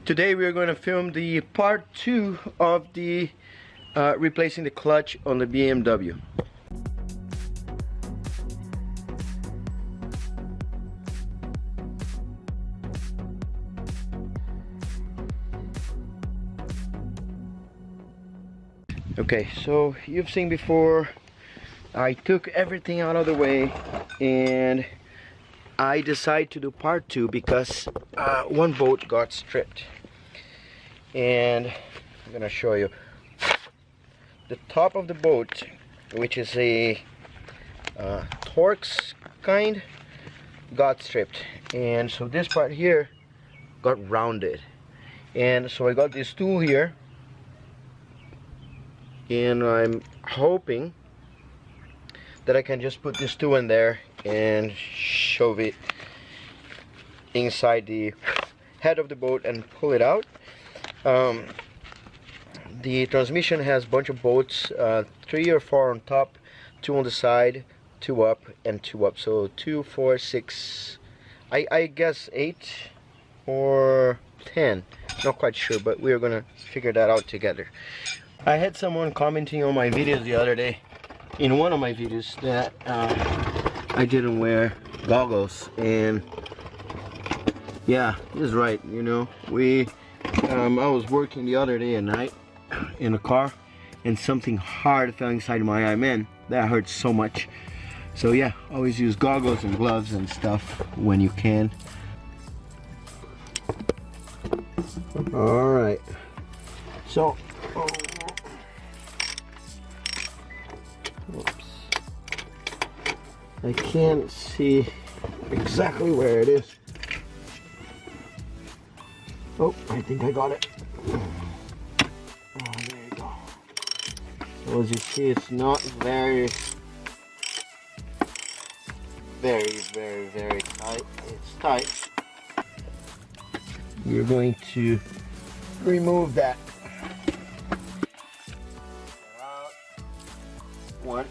Today we are going to film the part 2 of the replacing the clutch on the BMW. Okay, so you've seen before, I took everything out of the way and I decided to do part 2 because one bolt got stripped. And I'm gonna show you the top of the bolt, which is a Torx kind, got stripped, and so this part here got rounded. And so I got this tool here, and I'm hoping that I can just put this tool in there and shove it inside the head of the bolt and pull it out. The transmission has a bunch of bolts, 3 or 4 on top, 2 on the side, 2 up and 2 up, so 2, 4, 6, I guess 8 or 10, not quite sure, but we're gonna figure that out together. I had someone commenting on my videos the other day, in one of my videos, that I didn't wear goggles, and yeah, he's right. You know, I was working the other day at night in a car, and something hard fell inside my eye. Man, that hurts so much. So yeah, always use goggles and gloves and stuff when you can. All right, so oops, I can't see exactly where it is. Oh, I think I got it. Oh, there you go. So as you see, it's not very tight. It's tight. You're going to remove that. One.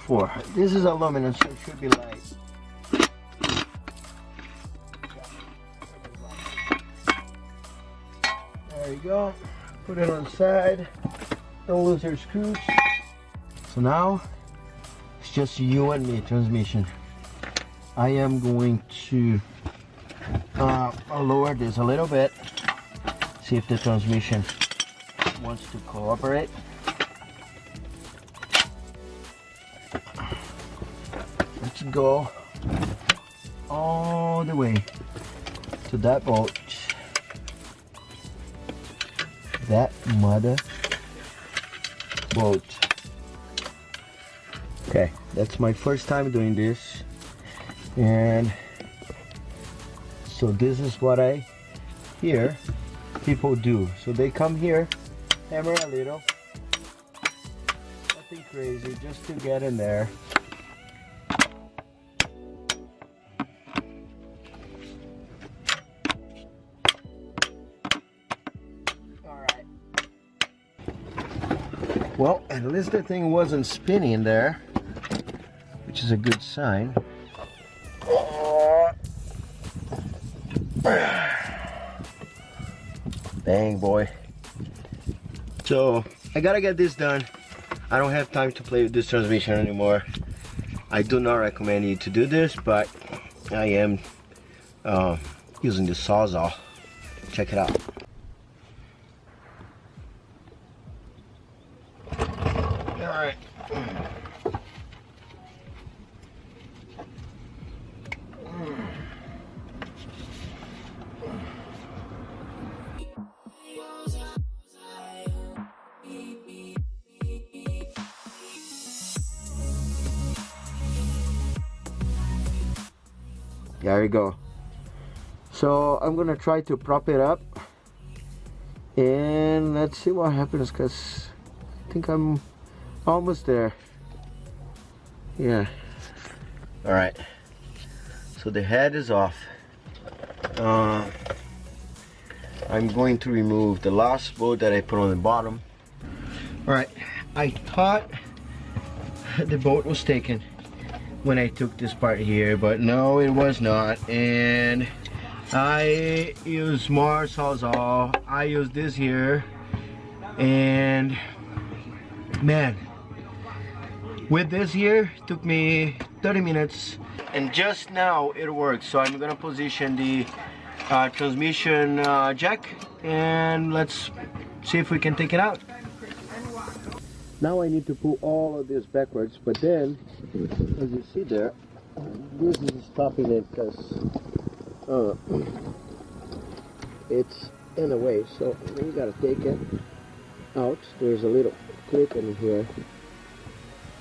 Four. This is aluminum, so it should be light. There you go. Put it on the side. Don't lose your screws. So now it's just you and me transmission. I am going to lower this a little bit. See if the transmission wants to cooperate. Let's go all the way to that bolt. That mother bolt. Okay, that's my first time doing this, and so this is what I hear people do. So they come here, hammer a little, nothing crazy, just to get in there. Well, at least the thing wasn't spinning there, which is a good sign. Bang, boy. So, I gotta get this done. I don't have time to play with this transmission anymore. I do not recommend you to do this, but I am using the Sawzall. Check it out. Alright. There we go. So I'm gonna try to prop it up and let's see what happens, because I think I'm almost there. Yeah. All right. So the head is off. I I'm going to remove the last bolt that I put on the bottom. Alright, I thought the bolt was taken when I took this part here, but no, it was not. And I use more Sawzall. I use this here, and man, with this here it took me 30 minutes, and just now it works. So I'm gonna position the transmission jack, and let's see if we can take it out. Now I need to pull all of this backwards, but then, as you see there, this is stopping it because it's in the way. So we gotta take it out. There's a little clip in here,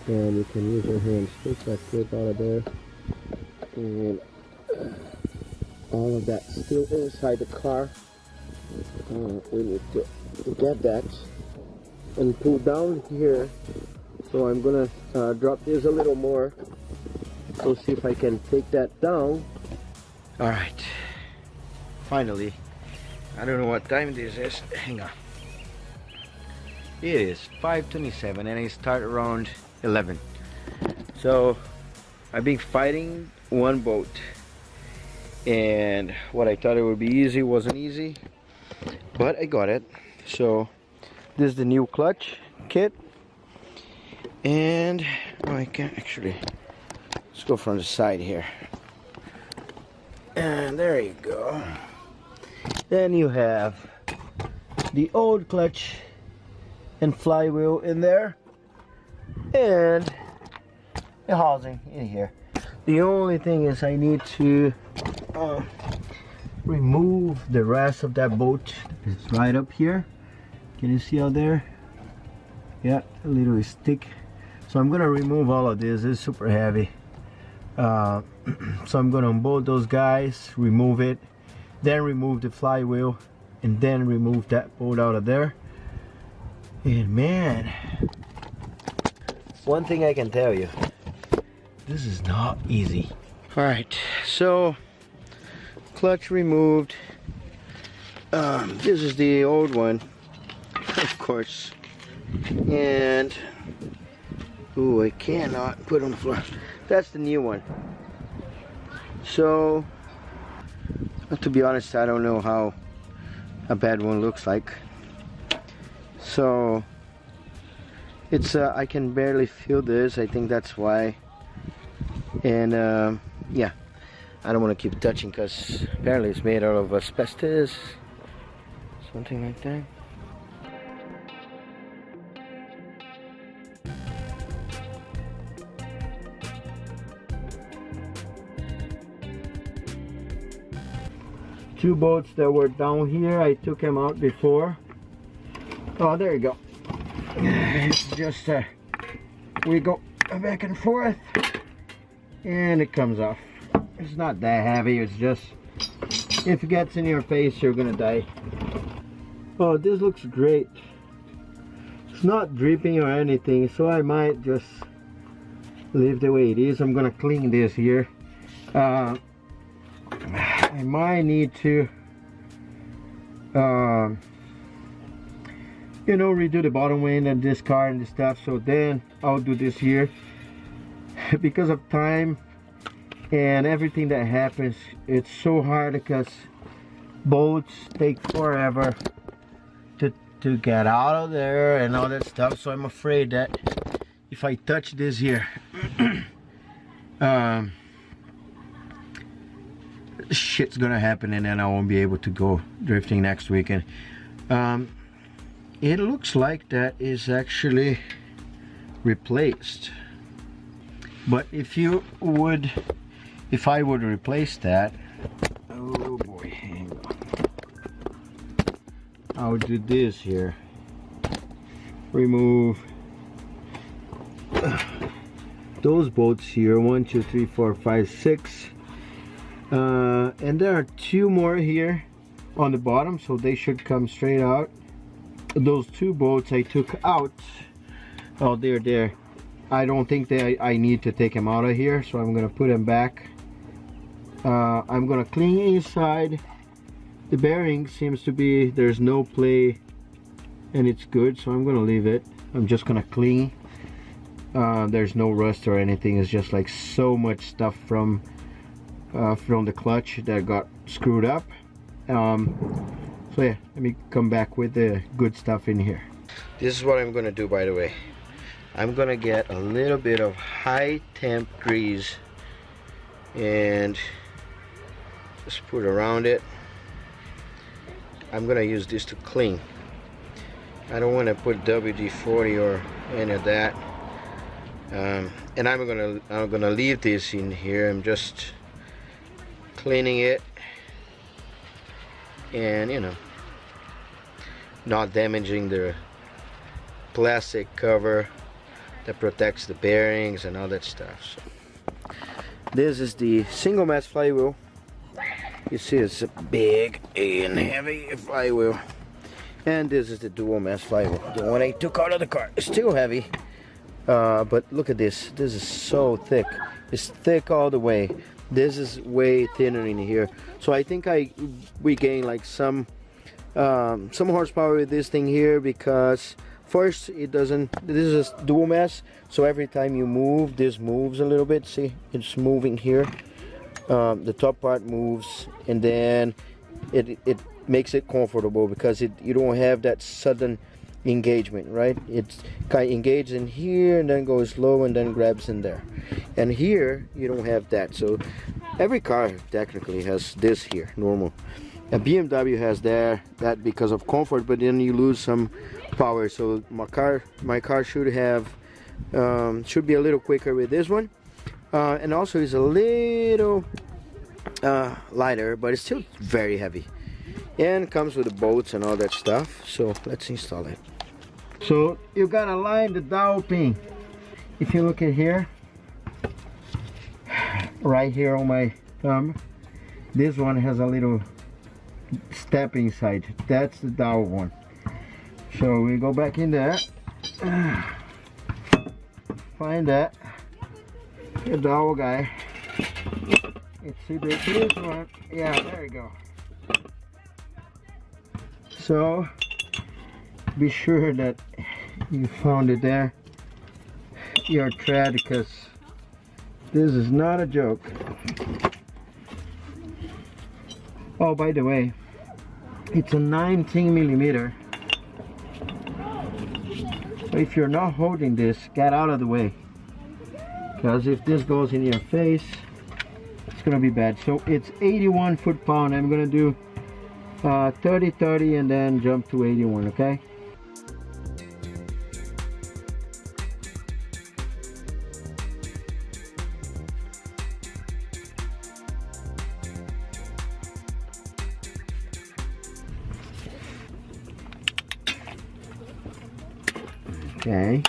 and you can use your hands. Take that clip out of there, and all of that still inside the car. We need to get that and pull down here. So I'm gonna drop this a little more. So see if I can take that down. All right, finally. I don't know what time this is. Hang on. It is 5:27 and I start around 11. So I've been fighting one boat, and what I thought it would be easy wasn't easy, but I got it. So this is the new clutch kit, and I can actually, let's go from the side here, and there you go. Then you have the old clutch and flywheel in there, and the housing in here. The only thing is I need to remove the rest of that bolt. It's right up here. Can you see out there? Yeah, a little stick. So I'm gonna remove all of this. It's super heavy. So I'm gonna unbolt those guys, remove it, then remove the flywheel, and then remove that bolt out of there. And man, one thing I can tell you, this is not easy. All right, so clutch removed. This is the old one, of course, and ooh, I cannot put it on the floor. That's the new one. So, to be honest, I don't know how a bad one looks like. So it's I can barely feel this. I think that's why. And yeah, I don't want to keep touching because apparently it's made out of asbestos, something like that. Two bolts that were down here, I took them out before. Oh, there you go. It's just we go back and forth, and it comes off. It's not that heavy. It's just if it gets in your face, you're gonna die. Oh, this looks great. It's not dripping or anything, so I might just leave the way it is. I'm gonna clean this here. I might need to you know, redo the bottom wing and this car and the stuff. So then I'll do this here. Because of time and everything that happens, it's so hard because bolts take forever to get out of there and all that stuff. So I'm afraid that if I touch this here, shit's gonna happen, and then I won't be able to go drifting next weekend. It looks like that is actually replaced, but if I would replace that, oh boy, hang on. I would do this here, remove those bolts here, 1 2 3 4 5 6, and there are two more here on the bottom, so they should come straight out. Those two bolts I took out, oh, they're there. I don't think that I need to take them out of here, so I'm gonna put them back. I'm gonna clean inside The bearing seems to be, there's no play and it's good, so I'm gonna leave it. I'm just gonna clean. There's no rust or anything. It's just like so much stuff from the clutch that got screwed up. So yeah, let me come back with the good stuff in here. This is what I'm gonna do, by the way. I'm gonna get a little bit of high temp grease and just put around it. I'm gonna use this to clean. I don't want to put WD-40 or any of that. And I'm gonna leave this in here. I'm just cleaning it, and you know, not damaging the plastic cover that protects the bearings and all that stuff. So, this is the single mass flywheel. You see it's a big and heavy flywheel. And this is the dual mass flywheel, the one I took out of the car. It's still heavy, but look at this. This is so thick. It's thick all the way. This is way thinner in here. So I think we gain like some horsepower with this thing here, because first it doesn't. This is a dual mass, so every time you move, this moves a little bit. See, it's moving here. The top part moves, and then it makes it comfortable because you don't have that sudden engagement, right? It's kind of engaged in here and then goes low and then grabs in there. And here you don't have that. So every car technically has this here, normal. A BMW has that because of comfort, but then you lose some power. So my car should have should be a little quicker with this one, and also is a little lighter, but it's still very heavy. And comes with the bolts and all that stuff. So let's install it. So you gotta line the dowel pin. If you look at here, right here on my thumb, this one has a little step inside. That's the dowel one. So we go back in there, find that, the dowel guy. Let's see this one. Yeah, there you go. So be sure that you found it there, your thread, because this is not a joke. Oh, by the way, it's a 19 millimeter. So if you're not holding this, get out of the way, because if this goes in your face, it's gonna be bad. So it's 81 foot-pound. I'm gonna do 30-30 and then jump to 81, okay? Okay.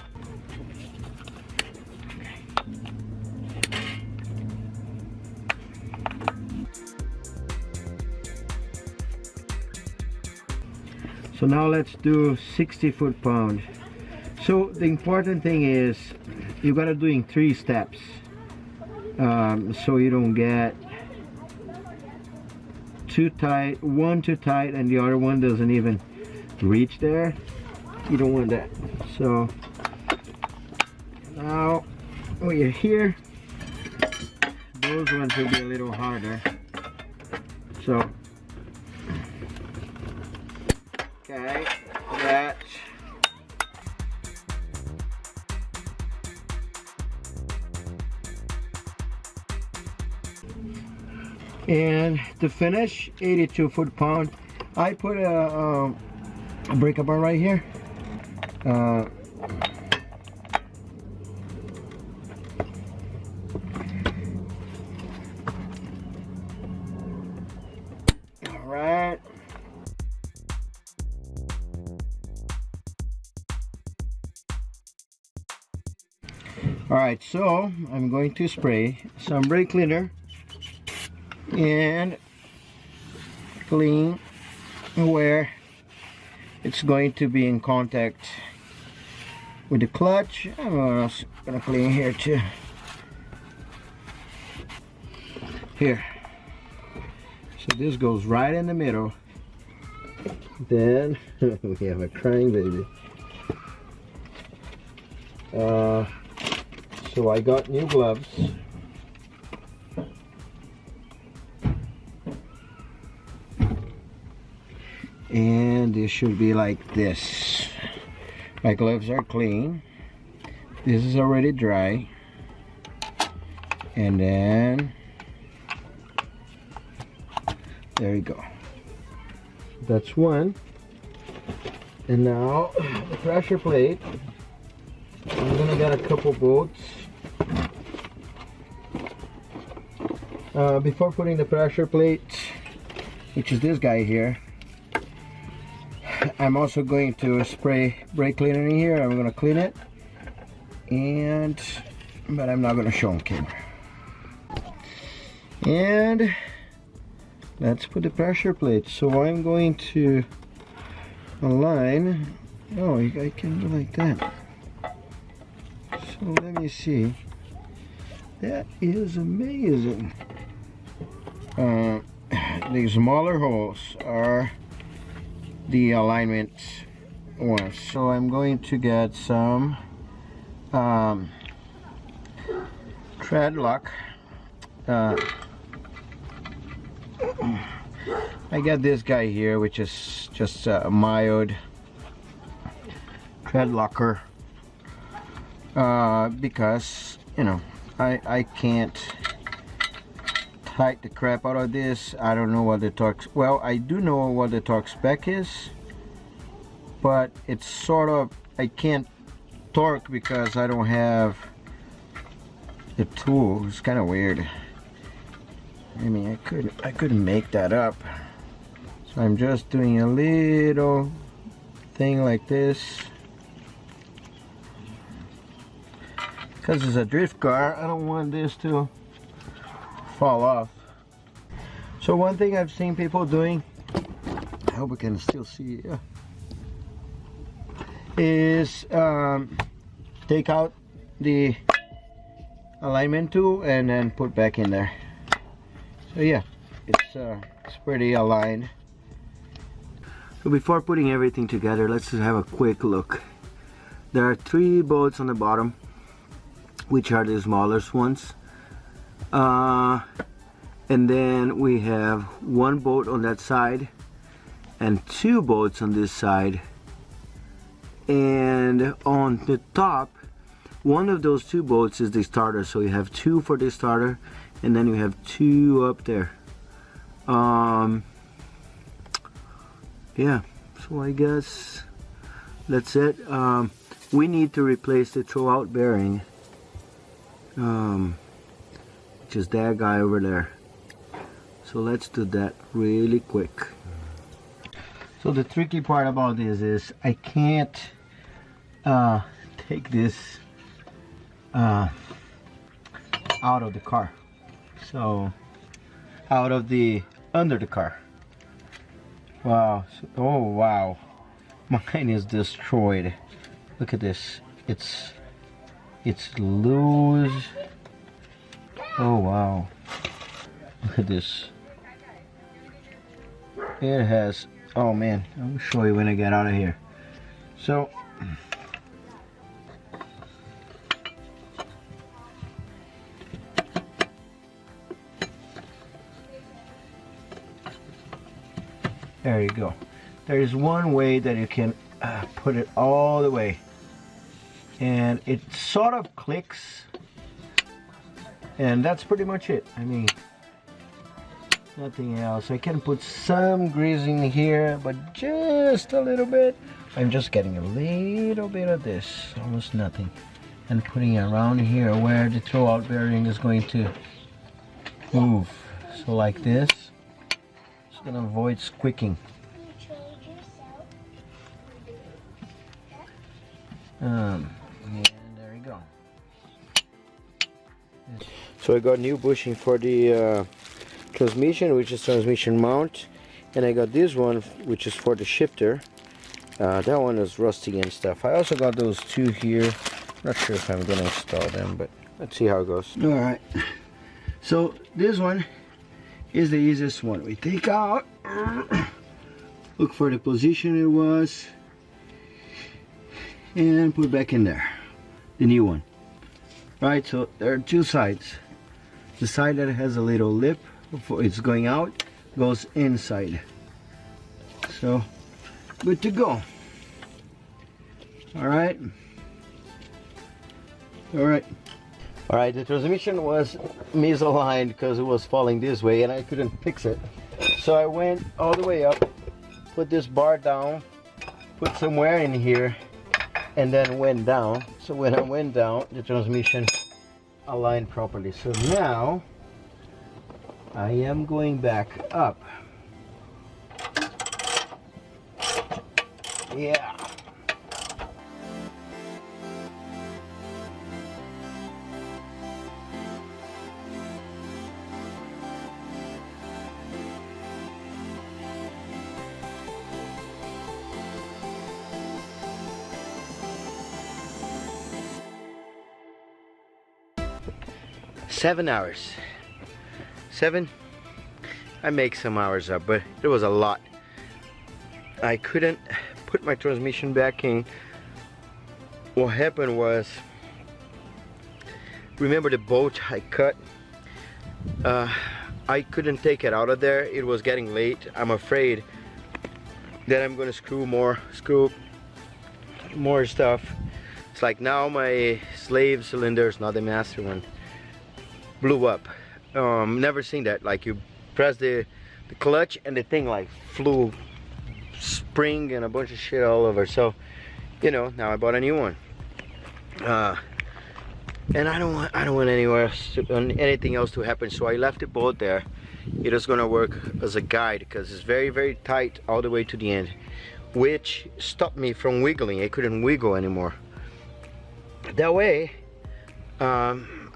So now let's do 60 foot-pound. So the important thing is you gotta do in 3 steps, so you don't get too tight, one too tight and the other one doesn't even reach there. You don't want that. So now when you're here, those ones will be a little harder. So okay, that. And to finish, 82 foot-pound, I put a breaker bar right here. Alright. Alright, so I'm going to spray some brake cleaner and clean where it's going to be in contact with the clutch. I'm also gonna clean here too. Here. So this goes right in the middle. Then we have a crying baby. So I got new gloves. And it should be like this. My gloves are clean. This is already dry. And then there you go. That's one. And now the pressure plate. I'm gonna get a couple bolts. Before putting the pressure plate, which is this guy here, I'm also going to spray brake cleaner in here. I'm going to clean it, but I'm not going to show on camera. And let's put the pressure plate. So I'm going to align. Oh, I can do like that. So let me see. That is amazing. The smaller holes are the alignment ones. So I'm going to get some tread lock. I got this guy here, which is just a mild tread locker, because you know I can't tight the crap out of this. I don't know what the torque, well, I do know what the torque spec is, but it's sort of, I can't torque because I don't have the tool. It's kind of weird. I mean, I couldn't make that up. So I'm just doing a little thing like this. Because it's a drift car, I don't want this to fall off. So one thing I've seen people doing, I hope we can still see, is take out the alignment tool and then put back in there. So yeah, it's pretty aligned. So before putting everything together, let's just have a quick look. There are 3 bolts on the bottom, which are the smallest ones. And then we have 1 bolt on that side and 2 bolts on this side. And on the top, one of those 2 bolts is the starter. So you have 2 for the starter, and then you have 2 up there. Yeah, so I guess that's it. We need to replace the throwout bearing, which is that guy over there. So let's do that really quick. So the tricky part about this is I can't take this out of the car. So out of the under the car. Wow. Oh wow, mine is destroyed. Look at this. It's loose. Oh wow, look at this. It has, oh man, I'll show you when I get out of here. So there you go. There is one way that you can put it all the way, and it sort of clicks, and that's pretty much it. I mean, nothing else. I can put some grease in here, but just a little bit. I'm just getting a little bit of this, almost nothing, and putting it around here where the throwout bearing is going to move. So like this. It's gonna avoid squeaking. And there you go. So I got new bushing for the transmission, which is transmission mount, and I got this one, which is for the shifter. That one is rusty and stuff. I also got those 2 here. Not sure if I'm gonna install them, but let's see how it goes. All right. So this one is the easiest one. We take out look for the position it was, and put back in there the new one. Right, so there are two sides. The side that has a little lip before it's going out goes inside. So good to go. All right. The transmission was misaligned because it was falling this way and I couldn't fix it. So I went all the way up, put this bar down, put some wear in here, and then went down. So when I went down, the transmission aligned properly. So now I am going back up. Yeah. Seven hours. I make some hours up, but it was a lot. I couldn't put my transmission back in. What happened was, remember the bolt I cut? I couldn't take it out of there. It was getting late. I'm afraid that I'm gonna screw more stuff. It's like now my slave cylinders, not the master one, blew up. Never seen that. Like you press the clutch and the thing like flew, spring and a bunch of shit all over. So, you know, now I bought a new one. And I don't want anything else to happen. So I left the bolt there. It is gonna work as a guide because it's very, very tight all the way to the end, which stopped me from wiggling. I couldn't wiggle anymore. That way,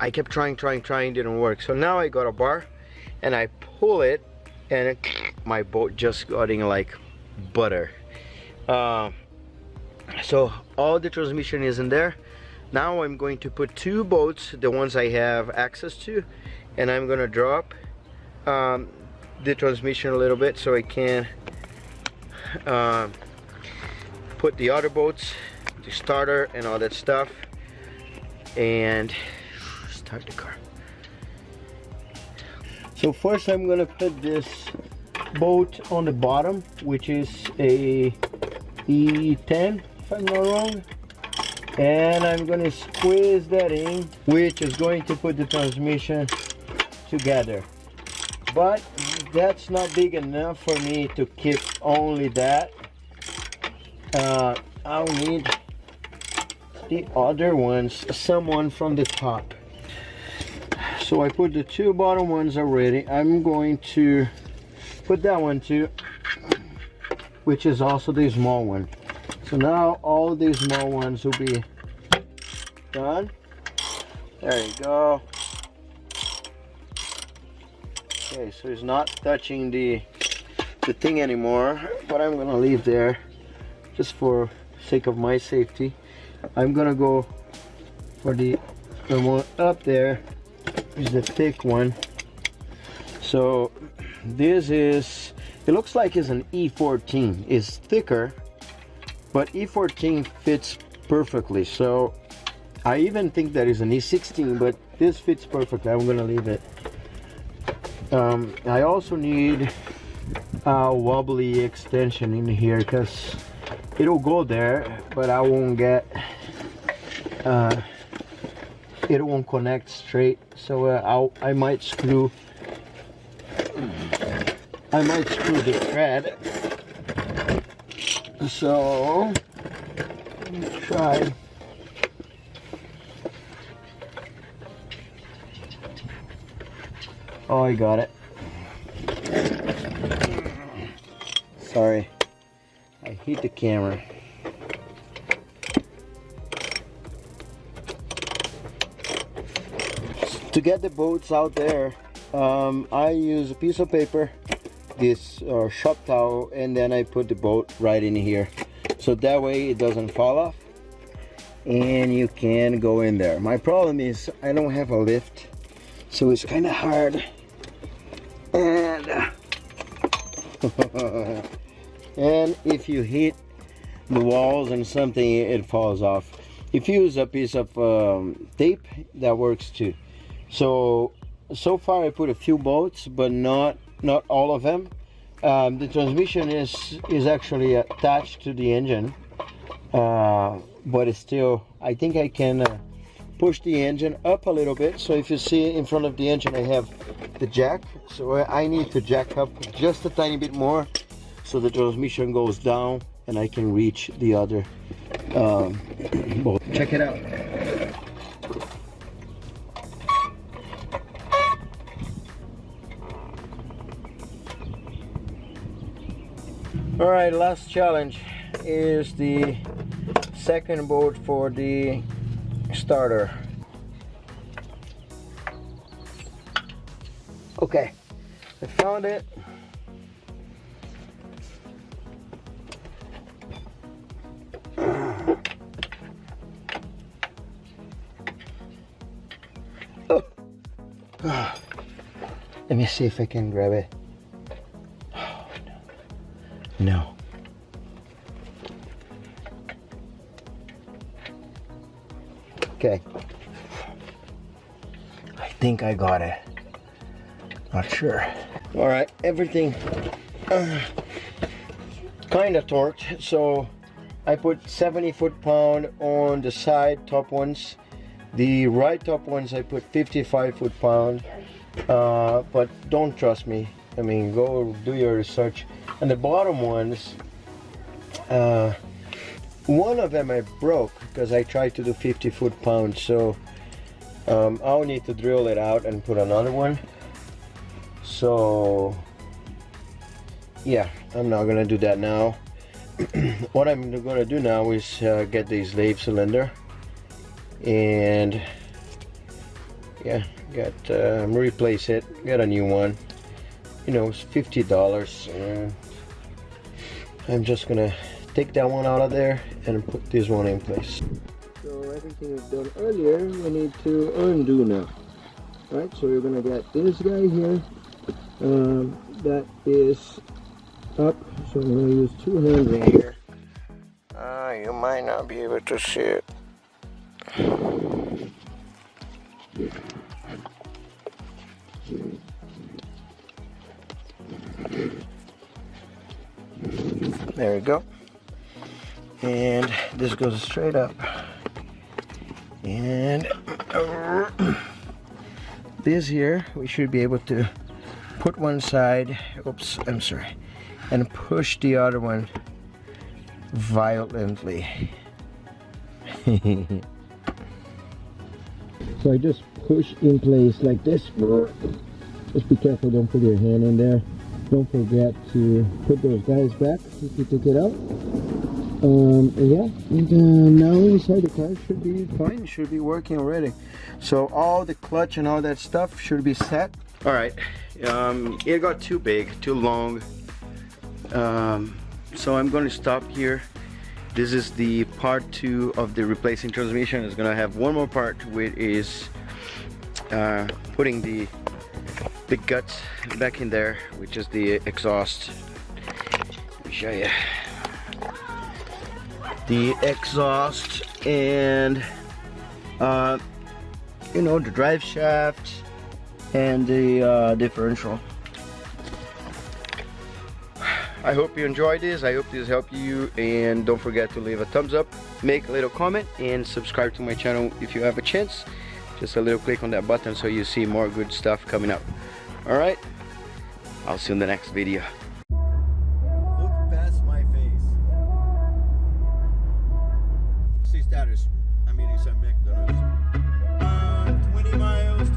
I kept trying, didn't work. So now I got a bar and I pull it and my bolt just got in like butter. So all the transmission is in there. Now I'm going to put two bolts, the ones I have access to, and I'm gonna drop the transmission a little bit so I can put the other bolts, the starter and all that stuff, and start the car. So first I'm gonna put this bolt on the bottom, which is a E10 if I'm not wrong, and I'm gonna squeeze that in, which is going to put the transmission together. But that's not big enough for me to keep only that. I'll need the other ones, someone from the top. So I put the two bottom ones already. I'm going to put that one too, which is also the small one. So now all these small ones will be done. There you go. Okay, so it's not touching the thing anymore, but I'm gonna leave there just for sake of my safety. I'm gonna go for the one up there, is the thick one. So this is, it looks like it's an E14. It's thicker, but E14 fits perfectly. So I even think that is an E16, but this fits perfectly. I'm gonna leave it. I also need a wobbly extension in here because it'll go there, but I won't get it won't connect straight. So I might screw the thread. So let's try. Oh, I got it. Sorry, I hit the camera. To get the bolts out there, I use a piece of paper, this shop towel, and then I put the bolt right in here. So that way it doesn't fall off and you can go in there. My problem is I don't have a lift, so it's kind of hard. And and if you hit the walls and something, it falls off. If you use a piece of tape, that works too. So far I put a few bolts, but not all of them. The transmission is actually attached to the engine, but it's still, I think I can push the engine up a little bit. So if you see in front of the engine, I have the jack, so I need to jack up just a tiny bit more so the transmission goes down and I can reach the other bolt. Check it out. All right, last challenge is the second bolt for the starter. Okay, I found it. Oh. Let me see if I can grab it. Oh, no. No. Okay. I think I got it. Not sure. All right, everything kind of torqued. So I put 70 foot-pound on the side top ones. The right top ones I put 55 foot-pound. But don't trust me. I mean, go do your research. And the bottom ones, one of them I broke because I tried to do 50 foot-pound. So I'll need to drill it out and put another one. So yeah, I'm not gonna do that now. What I'm gonna do now is get the slave cylinder and yeah, replace it, get a new one. You know, it's $50, and I'm just gonna take that one out of there and put this one in place. So everything we've done earlier, we need to undo now. Right, so we're gonna get this guy here. That is up, so I'm gonna use two hands right here. You might not be able to see it. There we go. And this goes straight up. And this here, we should be able to put one side, oops, I'm sorry, and push the other one violently. So I just push in place like this. Just be careful, don't put your hand in there. Don't forget to put those guys back if you take it out. Yeah, and now inside the car should be fine, should be working already. So all the clutch and all that stuff should be set. All right, it got too big, too long. So I'm going to stop here. This is the part 2 of the replacing transmission. It's going to have one more part, which is putting the guts back in there, which is the exhaust. Let me show you. The exhaust and you know, the drive shaft and the differential. I hope you enjoyed this. I hope this helped you, and don't forget to leave a thumbs up, make a little comment, and subscribe to my channel if you have a chance. Just a little click on that button so you see more good stuff coming up. Alright, I'll see you in the next video. Look past my face. See status. I mean, it's at McDonald's. 20 miles.